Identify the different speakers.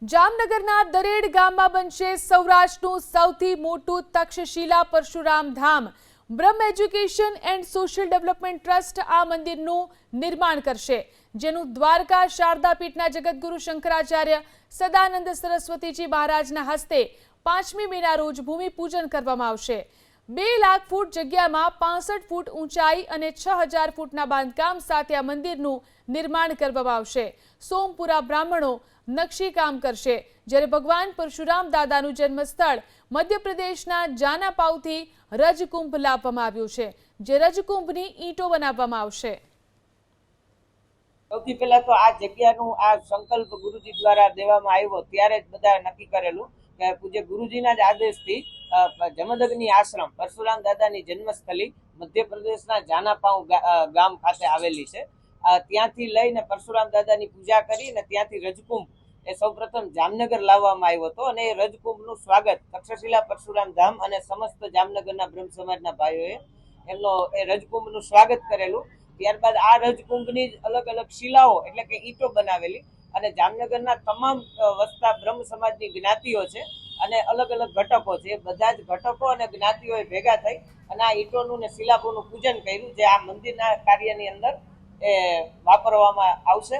Speaker 1: જામનગરના દરેડ ગામમાં બનશે સૌરાષ્ટ્રનું સૌથી મોટું તક્ષશિલા પરશુરામ ધામ। બ્રહ્મ education and social development trust આ મંદિરનું નિર્માણ કરશે, જેનું દ્વારકા શારદા પીઠના જગતગુરુ શંકરાચાર્ય સદાનંદ સરસ્વતીજી મહારાજના હસ્તે 5મી મેના રોજ ભૂમિપૂજન કરવામાં આવશે। 2 લાખ ફૂટ જગ્યામાં 65 ફૂટ ઊંચાઈ અને 6000 ફૂટના બાંધકામ સાથે આ મંદિરનું નિર્માણ કરવામાં આવશે। સોમપુરા બ્રાહ્મણો નકશીકામ કરશે, જ્યારે ભગવાન પરશુરામ દાદાનું જન્મસ્થળ મધ્યપ્રદેશના જાનાપાવથી રજકુંભ લાવવામાં આવ્યું છે, જે રજકુંભની ઈંટો બનાવવામાં આવશે।
Speaker 2: સૌથી પહેલા તો આ જગ્યાનું આ સંકલ્પ ગુરુજી દ્વારા દેવામાં આવ્યો ત્યારે જ બધા નક્કી કરેલું કે પૂજ્ય ગુરુજીના જ આદેશથી જમદગ્નિ આશ્રમ પરશુરામ દાદાની જન્મસ્થળી મધ્યપ્રદેશના જાનાપાવ ગામ ખાતે આવેલી છે। ત્યાંથી લઈને પરશુરામ દાદાની પૂજા કરી અને ત્યાંથી રજકુંભ એ સૌપ્રથમ જામનગર લાવવામાં આવ્યો હતો અને એ રજકુંભનું સ્વાગત તક્ષશિલા પરશુરામ ધામ અને સમસ્ત જામનગરના બ્રહ્મ સમાજના ભાઈઓએ એમનો એ રજકુંભનું સ્વાગત કરેલું। ત્યારબાદ આ રજકુંભની અલગ અલગ શિલાઓ એટલે કે ઈંટો બનાવેલી અને જામનગરના તમામ વસતા બ્રહ્મ સમાજની જ્ઞાતિઓ છે અને અલગ અલગ ઘટકો છે, એ બધા જ ઘટકો અને જ્ઞાતિઓએ ભેગા થઈ અને આ ઈંટોનું ને શિલાઓનું પૂજન કર્યું, જે આ મંદિરના કાર્યની અંદર એ વાપરવામાં આવશે।